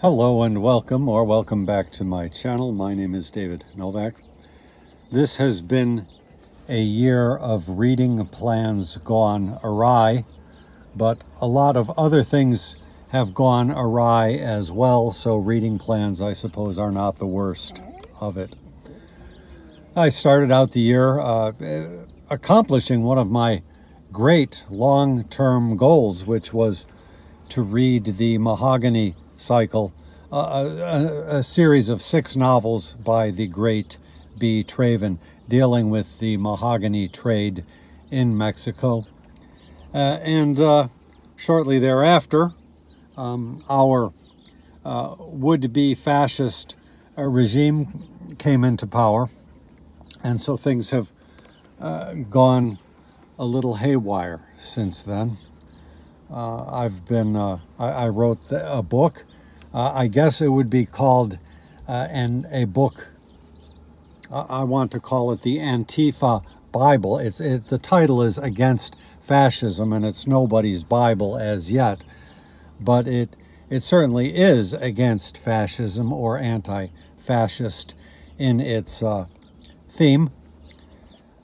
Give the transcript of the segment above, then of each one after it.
Hello and welcome back to my channel. My name is David Novak. This has been a year of reading plans gone awry, but a lot of other things have gone awry as well, so reading plans, I suppose, are not the worst of it. I started out the year accomplishing one of my great long-term goals, which was to read the Mahogany Cycle, a series of 6 novels by the great B. Traven dealing with the mahogany trade in Mexico. And shortly thereafter, our would-be fascist regime came into power, and so things have gone a little haywire since then. I wrote a book. I guess it would be called a book. I want to call it the Antifa Bible. The title is Against Fascism, and it's nobody's Bible as yet, but it certainly is against fascism or anti-fascist in its theme.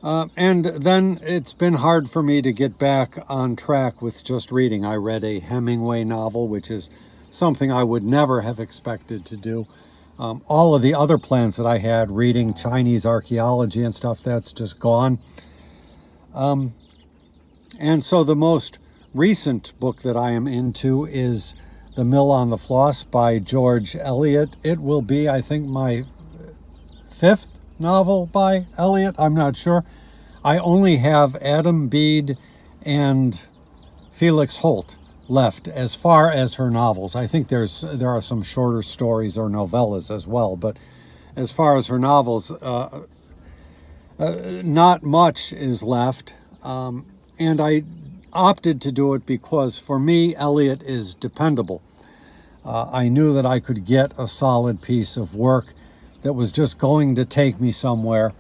And then it's been hard for me to get back on track with just reading. I read a Hemingway novel, which is something I would never have expected to do. All of the other plans that I had, reading Chinese archaeology and stuff, that's just gone. And so the most recent book that I am into is The Mill on the Floss by George Eliot. It will be, I think, my 5th novel by Eliot. I'm not sure. I only have Adam Bede and Felix Holt left as far as her novels. I think there are some shorter stories or novellas as well, but as far as her novels, not much is left. And I opted to do it because for me, Eliot is dependable. I knew that I could get a solid piece of work that was just going to take me somewhere,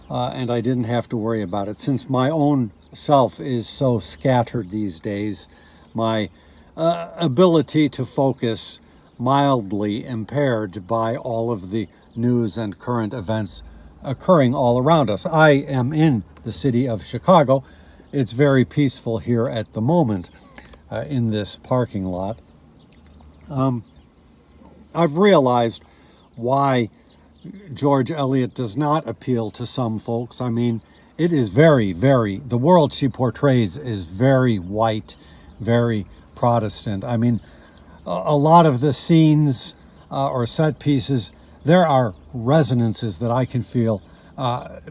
and I didn't have to worry about it. Since my own self is so scattered these days, my ability to focus mildly impaired by all of the news and current events occurring all around us. I am in the city of Chicago. It's very peaceful here at the moment in this parking lot. I've realized why George Eliot does not appeal to some folks. I mean, it is the world she portrays is very white, very Protestant. I mean, a lot of the scenes or set pieces, there are resonances that I can feel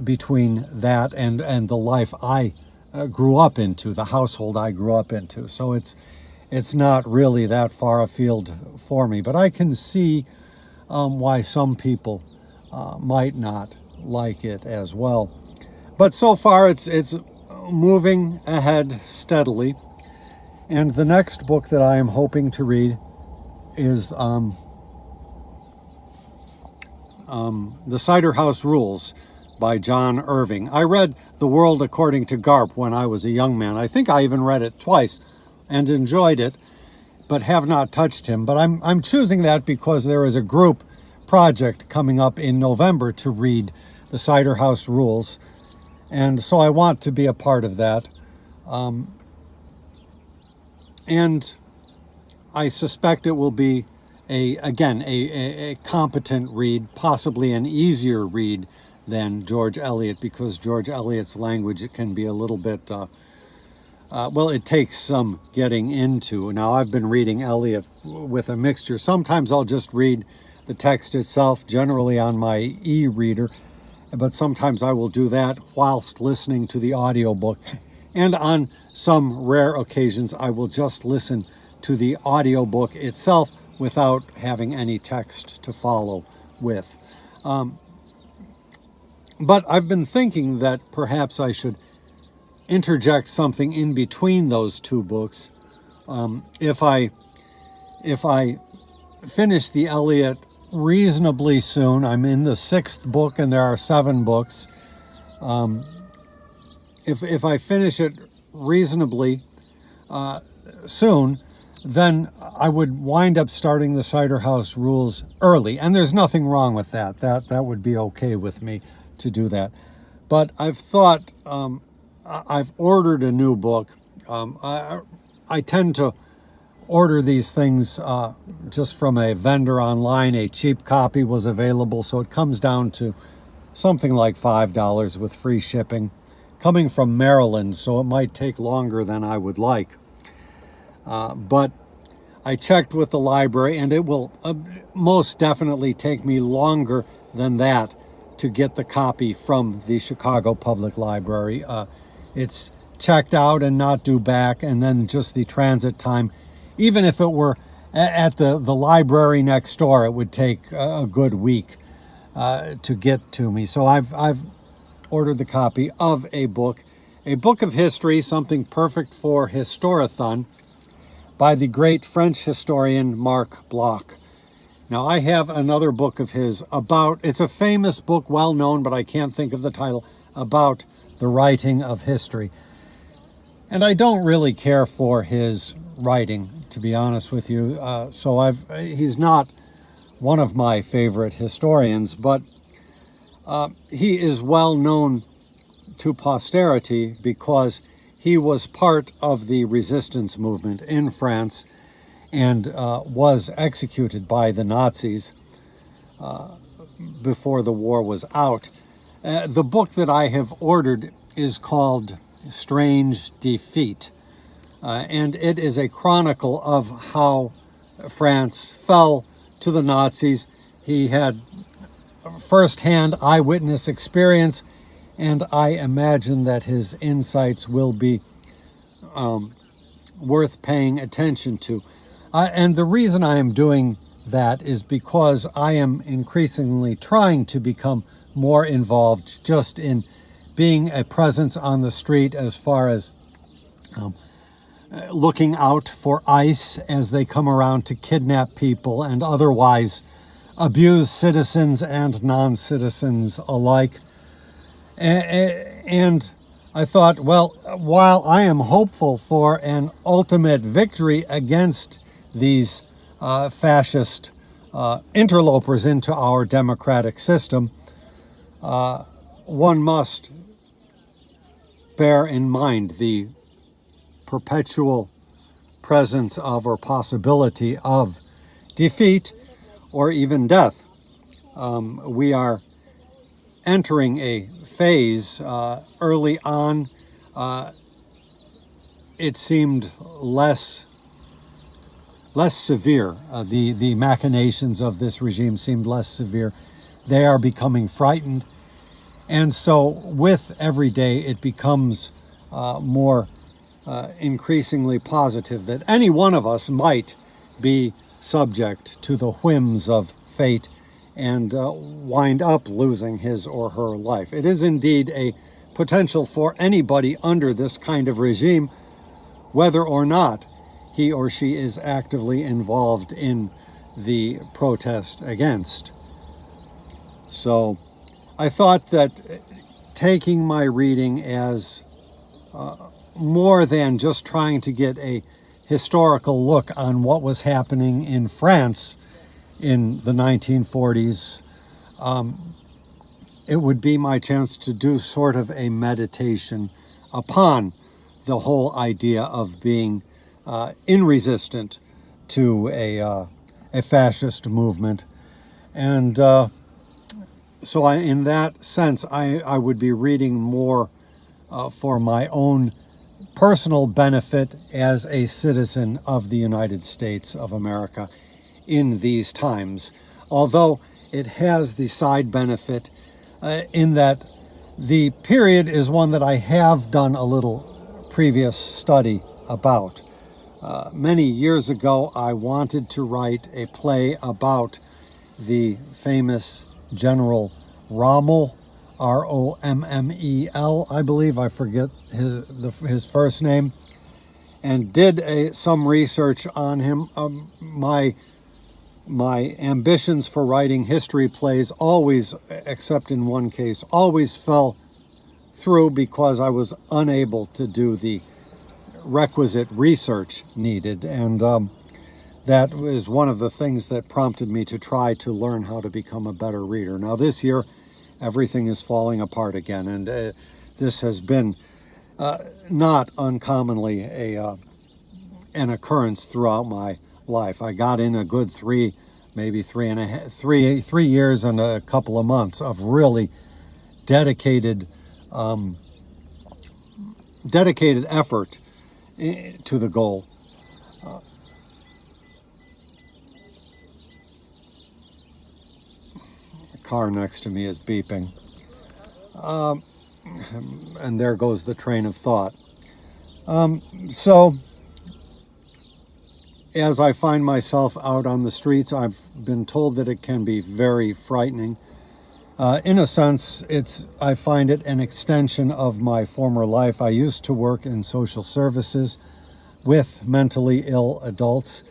between that and the life I grew up into, the household I grew up into. So it's not really that far afield for me, but I can see why some people might not like it as well. But so far it's moving ahead steadily. And the next book that I am hoping to read is The Cider House Rules by John Irving. I read The World According to Garp when I was a young man. I think I even read it twice and enjoyed it, but have not touched him. But I'm choosing that because there is a group project coming up in November to read The Cider House Rules, and so I want to be a part of that. And I suspect it will be a competent read, possibly an easier read than George Eliot, because George Eliot's language, it can be a little bit, well, it takes some getting into. Now, I've been reading Eliot with a mixture. Sometimes I'll just read the text itself, generally on my e-reader, but sometimes I will do that whilst listening to the audiobook. And on some rare occasions, I will just listen to the audiobook itself without having any text to follow with. But I've been thinking that perhaps I should interject something in between those two books. If I finish the Eliot reasonably soon, I'm in the 6th book and there are 7 books. If I finish it reasonably soon, then I would wind up starting the Cider House Rules early. And there's nothing wrong with that. That would be okay with me to do that. But I've thought, I've ordered a new book. I tend to order these things just from a vendor online. A cheap copy was available, so it comes down to something like $5 with free shipping. Coming from Maryland, so it might take longer than I would like. But I checked with the library, and it will most definitely take me longer than that to get the copy from the Chicago Public Library. It's checked out and not due back, and then just the transit time. Even if it were at the library next door, it would take a good week to get to me. So I've ordered the copy of a book of history, something perfect for Historathon, by the great French historian Marc Bloch. Now, I have another book of his it's a famous book, well known, but I can't think of the title, about the writing of history. And I don't really care for his writing, to be honest with you. He's not one of my favorite historians, but he is well known to posterity because he was part of the resistance movement in France and was executed by the Nazis before the war was out. The book that I have ordered is called Strange Defeat, and it is a chronicle of how France fell to the Nazis. He had first-hand eyewitness experience, and I imagine that his insights will be worth paying attention to. And the reason I am doing that is because I am increasingly trying to become more involved just in being a presence on the street as far as looking out for ICE as they come around to kidnap people and otherwise abuse citizens and non-citizens alike. And I thought, well, while I am hopeful for an ultimate victory against these fascist interlopers into our democratic system, one must bear in mind the perpetual presence of or possibility of defeat or even death. We are entering a phase early on. It seemed less severe. The machinations of this regime seemed less severe. They are becoming frightened. And so with every day, it becomes more increasingly positive that any one of us might be subject to the whims of fate and wind up losing his or her life. It is indeed a potential for anybody under this kind of regime, whether or not he or she is actively involved in the protest against. So I thought that taking my reading as more than just trying to get a historical look on what was happening in France in the 1940s, it would be my chance to do sort of a meditation upon the whole idea of being resistant to a fascist movement. And so in that sense, I would be reading more for my own personal benefit as a citizen of the United States of America in these times, although it has the side benefit in that the period is one that I have done a little previous study about. Many years ago, I wanted to write a play about the famous General Rommel, Rommel, I believe. I forget his first name, and did some research on him. My ambitions for writing history plays always, except in one case, always fell through because I was unable to do the requisite research needed. And that was one of the things that prompted me to try to learn how to become a better reader. Now this year, everything is falling apart again, and this has been not uncommonly an occurrence throughout my life. I got in a good maybe 3 years and a couple of months of really dedicated effort to the goal. The car next to me is beeping. And there goes the train of thought. So, as I find myself out on the streets, I've been told that it can be very frightening. In a sense, I find it an extension of my former life. I used to work in social services with mentally ill adults,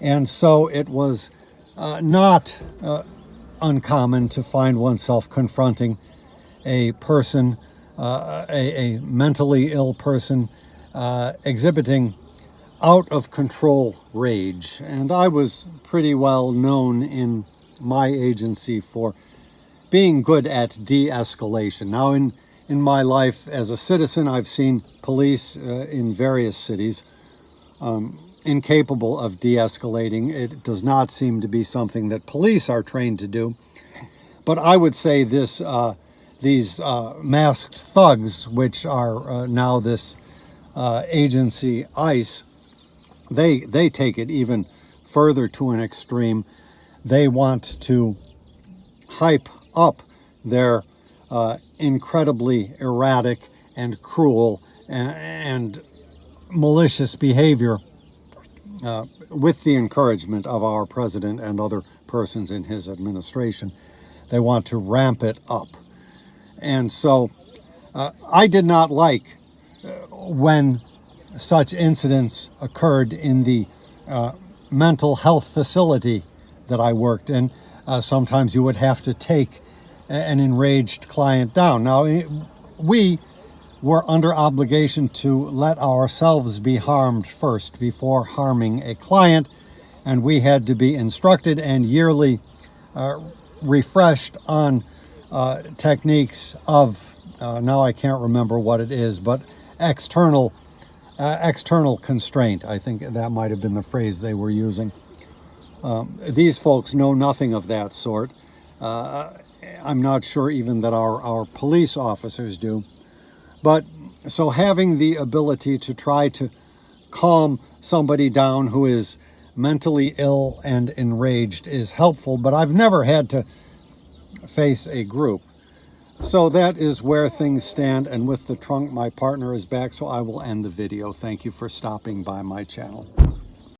and so it was not uncommon to find oneself confronting a person, a mentally ill person, exhibiting out of control rage. And I was pretty well known in my agency for being good at de-escalation. Now in my life as a citizen, I've seen police in various cities incapable of de-escalating. It does not seem to be something that police are trained to do. But I would say these masked thugs, which are now this agency ICE, they take it even further to an extreme. They want to hype up their incredibly erratic and cruel and malicious behavior with the encouragement of our president and other persons in his administration. They want to ramp it up. And so I did not like when such incidents occurred in the mental health facility that I worked in. Sometimes you would have to take an enraged client down. Now, we were under obligation to let ourselves be harmed first before harming a client, and we had to be instructed and yearly refreshed on techniques of, now I can't remember what it is, but external constraint. I think that might have been the phrase they were using. These folks know nothing of that sort. I'm not sure even that our police officers do. But so having the ability to try to calm somebody down who is mentally ill and enraged is helpful, but I've never had to face a group. So that is where things stand, and with the trunk, my partner is back, so I will end the video. Thank you for stopping by my channel.